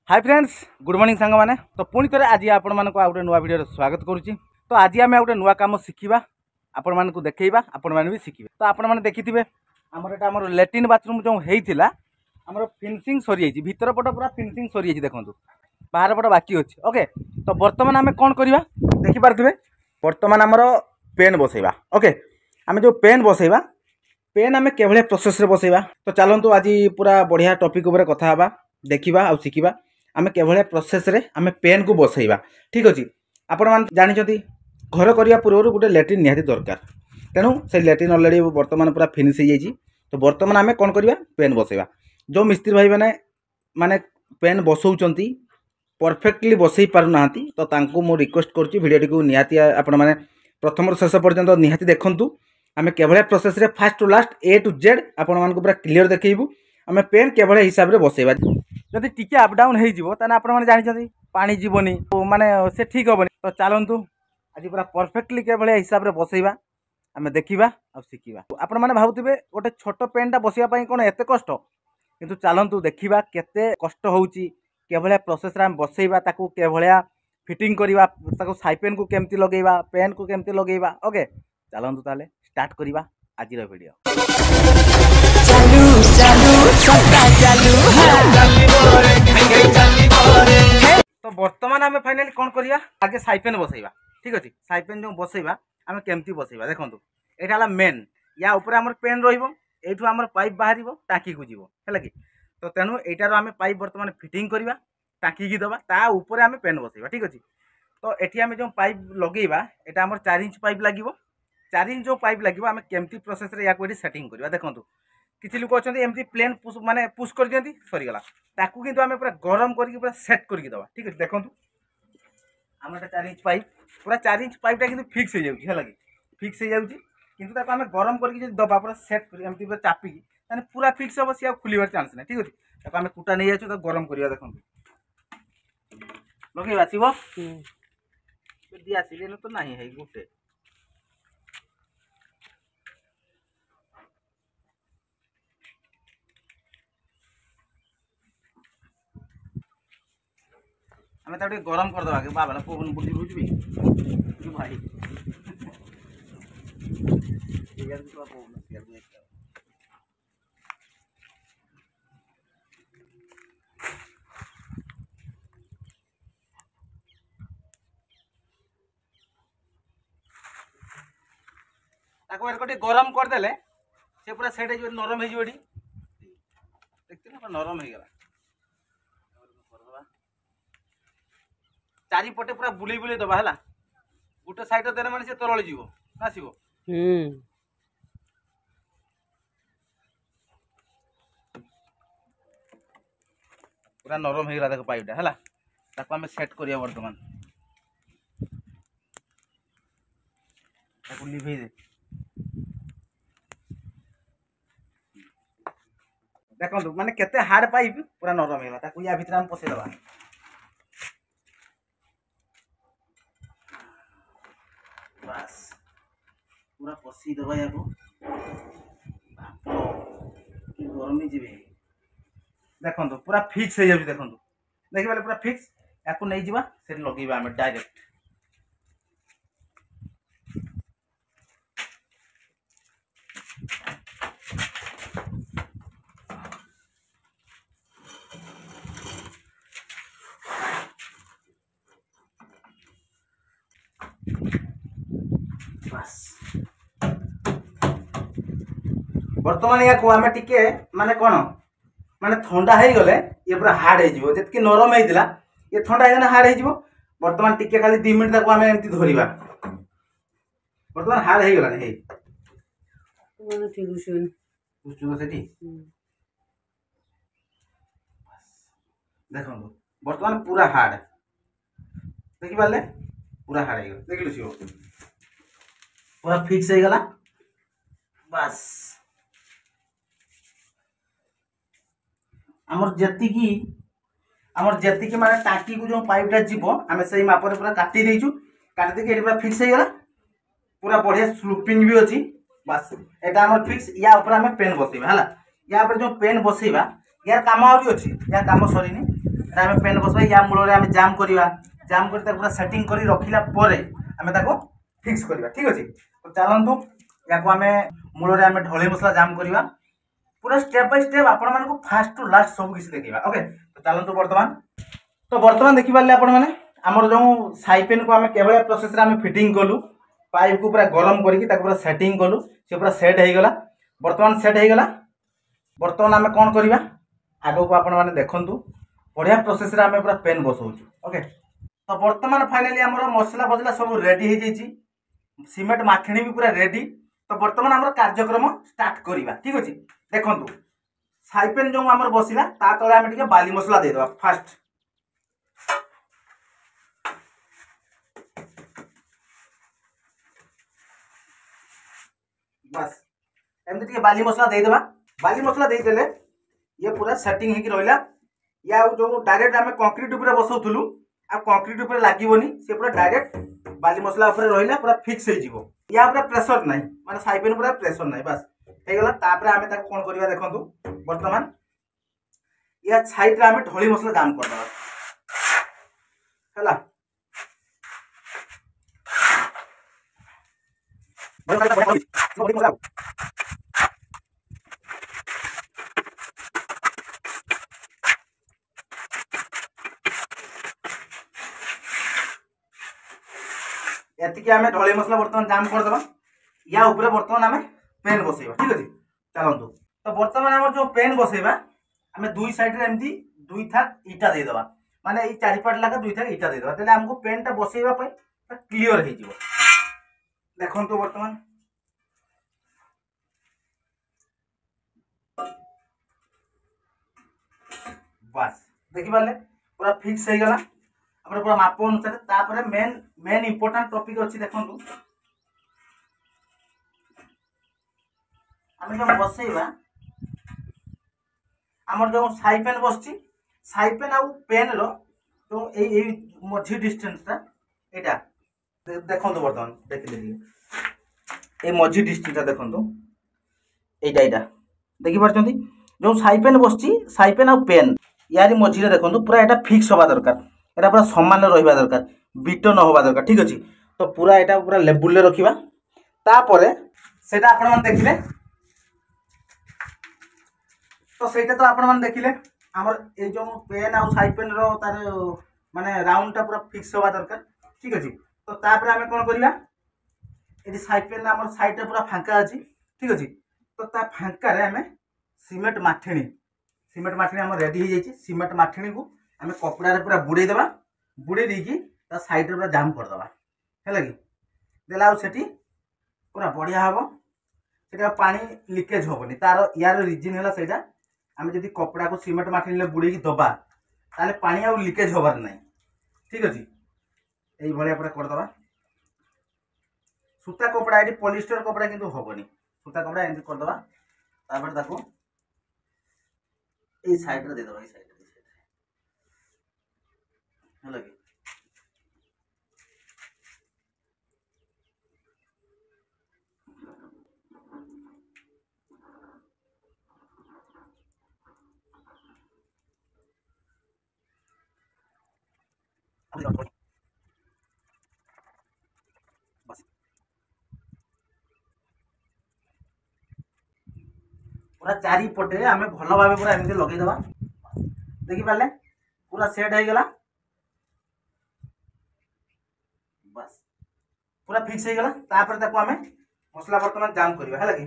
Hi friends good morning सांग मैंने तो पुणी थे आज आपण मानक गोटे नुआ वीडियो स्वागत करुच्ची। तो आज आम गोटे नुआ कम शिखा आपण मानक देखा आपण मैंने भी शिखे। तो आपण मैंने देखिथे आमर एटा आमर लैट्रिन बाथरूम जो होता आमर फिनिशिंग सरी जाइए भीतर पट पूरा फिनिशिंग सरी जाइए देखो बाहर पट बाकी अच्छे। ओके तो बर्तमान आम कौन करवा देखिपे बर्तमान आमर पेन बसैबा। ओके आम जो पेन बसैबा पेन आम केभलिया प्रोसेस रे बसैबा। तो चलतु आज पूरा बढ़िया टॉपिक उपर कथा हवा देखा आ शिखा आम केभलिया प्रोसेस रे आम पेन को बसैबा। ठीक अच्छे आपण मैंने जानते घर करने पूर्व गोटे लैट्रिन निहाती दरकार तेणु से लैट्रिन अलरेडी बर्तमान पूरा फिनिश हो जाइए। तो बर्तमान आम कौन करवा पेन बसैबा। जो मिस्त्री भाई मैंने माने पेन बसौंट परफेक्टली बसई पारना तो तांको मो रिक्वेस्ट करुच्ची भिडियोटी को निहाती आपण मैंने प्रथम शेष पर्यंत निहाती देखंतु आम केभलिया प्रोसेस रे fast to last A to Z आपण मानक पूरा क्लियर देखैबू आम पेन केभलिया हिसाब रे बसैबा। जदि टिके अप डाउन हो ताने आपण माने जानिछथि पानी जीवनी माने से ठीक हेबनी। तो चलतु आज पूरा परफेक्टली केभलिया हिसाब रे बसैबा आम देखा आ शिखा। आपण माने भाबुथिबे गोटे छोट पेनटा बसैबा पई कोन एते कष्ट किंतु चलतु देखा केते कष्ट होउची केभलिया प्रोसेस रे आम बसैबा ताकू केभलिया फिटिंग करवा ताकू साइपेन को केमती लगेबा पेन को केमती लगेबा। ओके चलतु ताले स्टार्ट करवा आज वीडियो। चालू चालू सस्ता चालू तो बर्तमान आम फाइनाली कौन करिया आगे साइपेन बसैबा। ठीक अच्छे साइपेन जो बसैबा आम केमती बसैबा देखो यहाँ मेन या ऊपर आम पेन रही आम पाइप बाहर टाँकी को जीव है कि। तो तेणु यार आम पाइप बर्तमान फिटिंग करवा टाँकी की दबा ता ऊपर आम पेन बसैबा। ठीक अच्छे तो ये आम जो पाइप लगेगा यहाँ आम 4 इंच पाइप लगे 4 इंच जो पाइप लगे आम केमती प्रोसेस रे या सेटिंग करवा। देखो किसी लोक अच्छा एमती प्लेन पुश माने पुश कर दियंती सरीगला ताकू किंतु आम पूरा गरम करके पूरा सेट करके दबा। ठीक है देखो आम 4 इंच पाइप पूरा 4 इंच पाइपटा किंतु फिक्स हो जाउची है कि फिक्स हो जाउची किंतु ताकू आम गरम करके दबा पूरा सेट कर एमती पूरा चापिकी ताने पूरा फिक्स हम सी खुलबार चांस ना। ठीक अच्छे ताकू आम कुटा नहीं जाचु गरम करवा। देखो लगे आसब दी आसिले तो ना है गोटे आम गरम करदे कि बाबा पवन बुझी बुझी भाई गरम करदे से पूरा सेट हो नरम हो देखते नरम हो गला चारिपटे पूरा बुले बुले दबा है गोटे साइड देने माने से तरल जीव आसो पूरा नरम हो गला देख पाइपटा है ताको आम सेट करिया बर्तमान ताको लिभे दे। देखो माने केते हार्ड पाइप पूरा नरम हो गला ताको या भीतर हम पसे दबा बस पूरा पसी दबा या गरम ही जीवे। देखो पूरा फिक्स हो जाए देखो देखिए पूरा फिक्स या नहीं जावा से लगे आम डायरेक्ट बर्तमान या को आमे टिके माने कोन माने ठंडा हो गले ये पूरा हार्ड हो जिवो जतकी नरम हेतिला ये ठंडा हो हार्ड हो जिवो। बर्तमान टिके खाली 2 मिनिट तक आमे एमती धरिबा बर्तमान हार्ड हो गला हे माने फिगुसन पुष्टो सेठी देखो बर्तमान पूरा हार्ड देखि पाले पूरा हार्ड हो गला देखिलो सिओ पूरा फिक्स हो गला बस आमर जेतिकी माने टाँकी को जो पाइपटा जीव आम से मापर पूरा काटी देचु काटी देके पूरा फिक्स हो गला पूरा बढ़िया स्लूपिंग भी अच्छी। बस एटा आमर फिक्स या ऊपर आम पेन बसैबा है या जो पेन बसैबा यार काम आउरी अच्छी या काम सरीनी आम पेन बसवा या मूल आम जाम करवा जाम कर पूरा सेटिंग कर रखिला आम फिक्स करवा ठीक अच्छे। तो चलतु या आम मूल आम ढोली मसला जाम करवा पूरा स्टेप बाय स्टेप आपण मानक फास्ट टू लास्ट सब किसी देखा ओके। तो चलतु बर्तमान देखी पारे आपण मैंने आमर जो साइपेन को आम केवल प्रोसेस आम फिटिंग कलु पाइप को पूरा गरम करके पूरा सेटिंग कलु से पूरा सेट हो गला बर्तमान सेट हो गला। बर्तमान आम कौन करवा आग को आपण मैंने देखु बढ़िया प्रोसेस आम पूरा पेन बसाऊँ ओके। तो बर्तमान फाइनाली आम मसला फसला सब रेडी हो जाइए सीमेंट माखणी भी पूरा रेडी। तो बर्तमान आम कार्यक्रम स्टार्ट करवा ठीक अच्छे। देखु साइपेन जो आम बसला ता तले आम टे बाली मसला देदेवा फास्ट बस एमती बाली मसला देदेवा। बाली मसला देदेले ये पूरा सेटिंग हो रहा या जो डायरेक्ट आम कंक्रीट उपर बसाऊलु आ कंक्रीट उपर लगोनी से पूरा डायरेक्ट बाली मसला उपर रहा पूरा फिक्स हो या पूरा प्रेसर ना माने साइपेन पूरा प्रेसर ना बस होगला। तापर आम कौन करवा देखु बर्तमान या साइड आम ढोली मसला जाम करदे एतिकी आम ढोली मसला बर्तमान जाम करदे या ऊपर बर्तमान आम पेन बसैबा ठीक अच्छे। चलतु तो बर्तमान आम जो पेन बसैबा आम दुई साइड एमती दुई थाक इटा देदेबा माने ये चारिपाट लगा दुई थाक इटा देदेबा तेल आमको पेन टा बसैबा क्लीयर हो देखु बर्तमान बस देखी पारे पूरा फिक्स हो गला पूरा माप अनुसार। मेन मेन इंपोर्टेंट टॉपिक अच्छी देखु आम जो बसैबा आमर जो साइपेन बस साइपेन आउ पेन रो जो मझी डिस्टेंसटा यहाँ देखो बर्तमान देखिए ये मझी डिस्टेंसटा देखो यहाँ देखी पार्टी जो साइपेन बस साइपेन आउ पेन यार मझे देखो पूरा यहाँ फिक्स हवा दरकार यहाँ पूरा सामान रहा दरकार बिट न हवा दरकार ठीक अच्छे। तो पूरा यहाँ पूरा लेवल रखा तापर से आपण देखिले तो सहीटा तो आपण मैंने देखिले आमर ये जो पेन आउ साइपेन रो तार माने राउंड टा पूरा फिक्स हवा दरकार ठीक अच्छे। तो तापर आम कौन करवा ये साइपेन आमर साइड पूरा फांका अच्छी ठीक अच्छे। तो ता फांका आम सीमेंट माठिणी आम रेडी हो जाइए सीमेंट माठिणी को आम कपड़ा पूरा बुड़े देवा बुड़े देकी ता साइड पूरा जाम करदे है कि देला सेठी पूरा बढ़िया हम से पानी लिकेज हेनी तार यार रिजन है से आम जब कपड़ा को सीमेंट माठिणी बुड़े दबा ताले पानी आ लिकेज हबार ना ठीक अच्छे। यही भाया पूरा करदे सूता कपड़ा ये पॉलिस्टर कपड़ा किंतु हेनी सूता कपड़ा एमती करदे ये साइड रे देदबा ये साइड है कि बस पूरा चारिपटे आम भल भाव पूरा एमती लगेदबा देखी पारे पूरा सेट हो गला बस पूरा फिक्स हो गला। तापर ताको आम मसला बर्तमान जाम करवा है कि।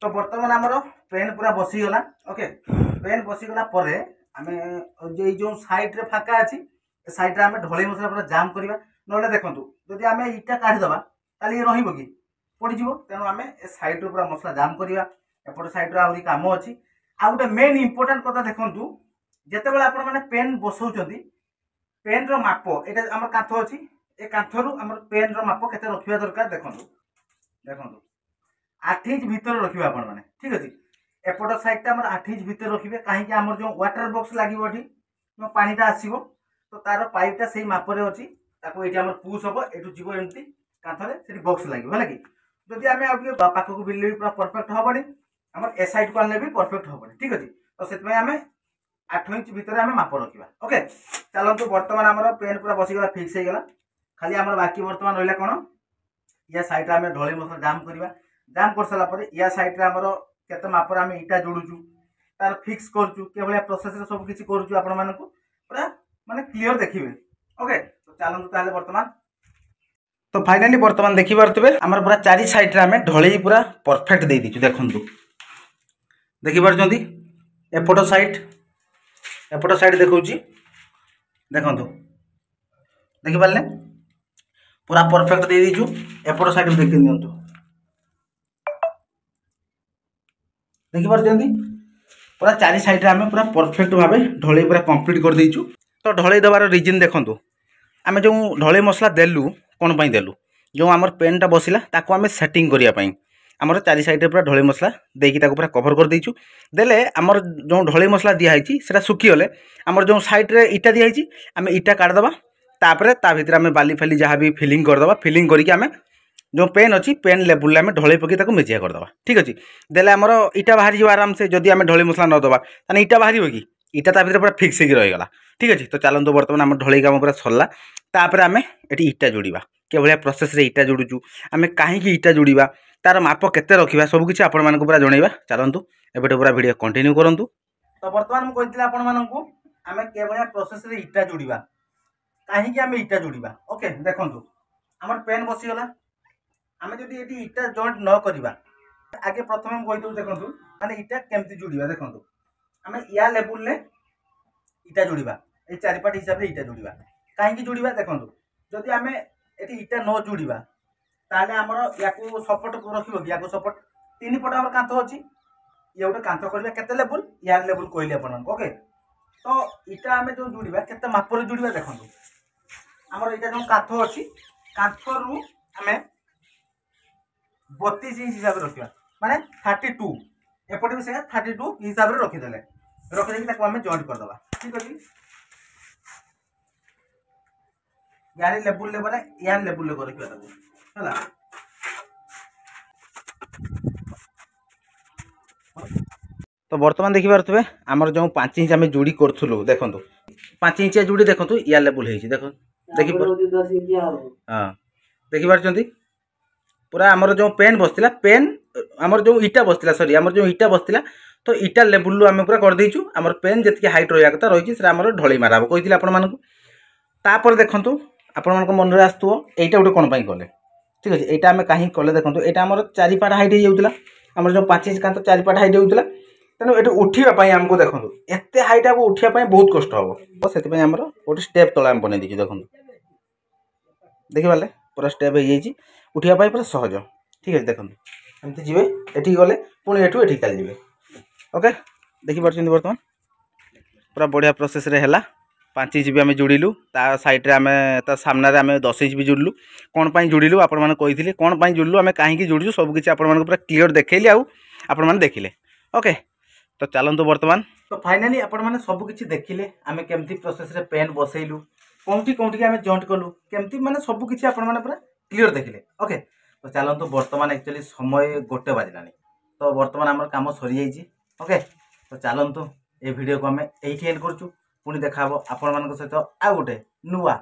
तो बर्तमान आमर पेन पूरा बसीगला ओके पेन बसीगला पर आम जो साइड रे फाँका अच्छी साइड आम ढोली मसला पूरा जाम करवा ना देखु जदि आम इटा काढ़ीदबा ताली रही कि पड़ज तेणु आम ए साइड रे पूरा मसला जाम करवा एपट साइड रे आहरी काम अच्छी। आ गोटे मेन इंपोर्टेंट कथा देखु जिते आपण मैंने पेन बसाऊँ पेन रो माप ये आम कांथ अच्छी ए कांथरू आम पेन रो माप के रखा दरकार देखु देखु 8 इंच भितर रखिए आपण मैंने ठीक अच्छे। एपट साइडटा आम 8 इंच भितर रखिए कहीं आम जो वाटर बॉक्स लगे जो पानीटा आसो तो तार पाइपटा से मापर अच्छी ये पुश हम यू जीव एमती कांथरे से बॉक्स लगे है कि जदि आम पाखक बिल्ले भी पूरा परफेक्ट हेनी आम ए साइड को आने भी परफेक्ट हेनी ठीक अच्छे। तो से आम 8 इंच भितर आम माप रखा। ओके चलतु बर्तमान आम पेन पूरा बसीगला फिक्स होगा। खाली आम बाकी बर्तमान रहा कौन या साइड आम ढोली मसला जाम करवा। जाम कर सारापर या साइड आमर केते मापर आम इटा जोड़ुचु तार फिक्स करूँ के भाया प्रोसेस सब किसी करूँ आपण मानक पूरा माने क्लीयर देखिए। ओके तो चलतु ताले बर्तमान तो फाइनाली बर्तमान देखी पारे आम पूरा चारि साइड आम ढोली पूरा परफेक्ट दे दीचु। देखु देखिपी एपट साइड देखा देखु देखिपारे पूरा परफेक्ट दे दीचु। एपट साइड देखी दिंतु देखिपारे पूरा चारि साइड आम पूरा परफेक्ट भाव ढोली पूरा कंप्लीट कर देचु। तो ढोली देवार रिजन देखु आम जो ढोली मसला देलु कौन पाई देलु जो आमर पेनटा बसिला ताको आम सेटिंग करने आमर चारि साइड पूरा ढोली मसला देकी पूरा कभर कर देचु। देले आमर जो ढोली मसला दिखाई से सुखीगले आमर जो साइड रे इटा दिखाई आम इटा काटदबा तापर ता भीतर आम बाली फाली जहाँ भी फिलिंग करदबा। फिलिंग करके आम जो पेन अच्छी पेन लेवल आम ढोली पकई ताको मेजिया करदबा। ठीक अच्छे देले आमर इटा बाहरी जाव आराम से जदि आम ढोली मसला न दबा ताने इटा बाहर कि इटा ता भीतर पूरा फिक्स होगी रहीगला। ठीक अच्छे तो चलते बर्तमान आम ढोली काम पूरा सरला तापर आम ये इटा जोड़ा के भाया प्रोसेस रे इटा जोड़ुचु आम कहीं इटा जोड़ा तार माप केते रखा सबकि आपण मानक पूरा जनइबा। चलतु एबे पूरा वीडियो कंटिन्यू करंतु। तो बर्तमान मुझे कहती आपण मानक आम के भाया प्रोसेस रे इटा जोड़ा कहीं आम इटा जोड़ा। ओके देखु आमर पेन बसीगला आम जदि ये इटा जॉइंट न करवा आगे प्रथम कहूँ देखो माने इटा केमती जोड़ा। देखो आम या लेवल इटा जोड़ा ये चारिपाट हिसाब से इटा जोड़ा कहीं जोड़ा। देखो जदि आम ये इटा न जोड़ा ताले आमर या सपोर्ट रखिए या सपोर्ट 3 पट आम कांथ अच्छी ये गोटे कांथ करवा केते लेवल या लेवल कहली अपन। ओके तो इटा आम जो जोड़ा केते मापर जोड़ा। देखो आमर यहाँ जो कांथ अच्छी कांथ रु आम 32 इंच हिसाब से रखा माने 32 एपटे भी से 32 हिसाब से रखीदे रखिदेक आम जॉइंट करदे। ठीक अच्छे यार लेवल बोले यार लेवल रखा है। तो बर्तमान देखी पारे आमर जो 5 इंच आम जोड़ी करूँ देखो 5 इंचिया जोड़ी देखो या लेवल हो देखो देखी हाँ देखिपार पूरा आमर जो पेन बसला पेन आमर जो इटा बसला सॉरी आमर जो इटा बसला तो इटा लेवल आम पूरा करदेचु। आमर पेन जी हाइट रहा कथा रही है आमर ढोली मारा कही आपड़ देखूँ आपण मन में आसो यहाँ गोटे कौन कले। ठीक अच्छे यहाँ आम कहीं कले देखो यहाँ आम 4 पाट हाइट हो आमर जो 5 इंच कांथ 4 पाट हाइट होता तेणु ये उठापी आमको देखो एत हाइट आपको उठापी बहुत कष्ट हम तो से आमर गोटे स्टेप तला आम बनई देखो देखिपारे पूरा स्टेप हो उठापी पूरा सहज। ठीक है देखो एमती जी ये गले पुणी एठू ये चल जाए। ओके देखिपार बर्तमान पूरा बढ़िया प्रोसेस रे है 5 इंच भी आम जोड़िलु ता साइड रे आम ता सामने आम 10 इंच भी जोड़िलु कौन पाई जोड़िलु आपण मैंने कही कौन पाई जोड़िलु आम कहीं जोड़ू सबकि आपण पूरा क्लीयर देखली आपण मैंने देखिले। ओके तो चलतु बर्तमान तो फाइनाली आपण मैंने सबकि देखिले आम केमती प्रोसेस रे पेन बसैलु कौटी कौटी आम जॉइंट कलु केमती माने सबकि आपण मैंने पूरा क्लीयर देखिले। ओके तो चलतु बर्तमान एक्चुअली समय 1 बाजिलानी तो बर्तमान आम कम सरी जाइए। ओके तो चलतु ये वीडियो को आम ये एंड करूँ पुणी देखा आपण मान सहित आउ गोटे नुआ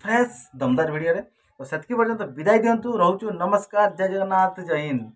फ्रेश दमदार वीडियो तो से पर्यंत विदाय दिंतु रोचु। नमस्कार जय जगन्नाथ जय हिंद।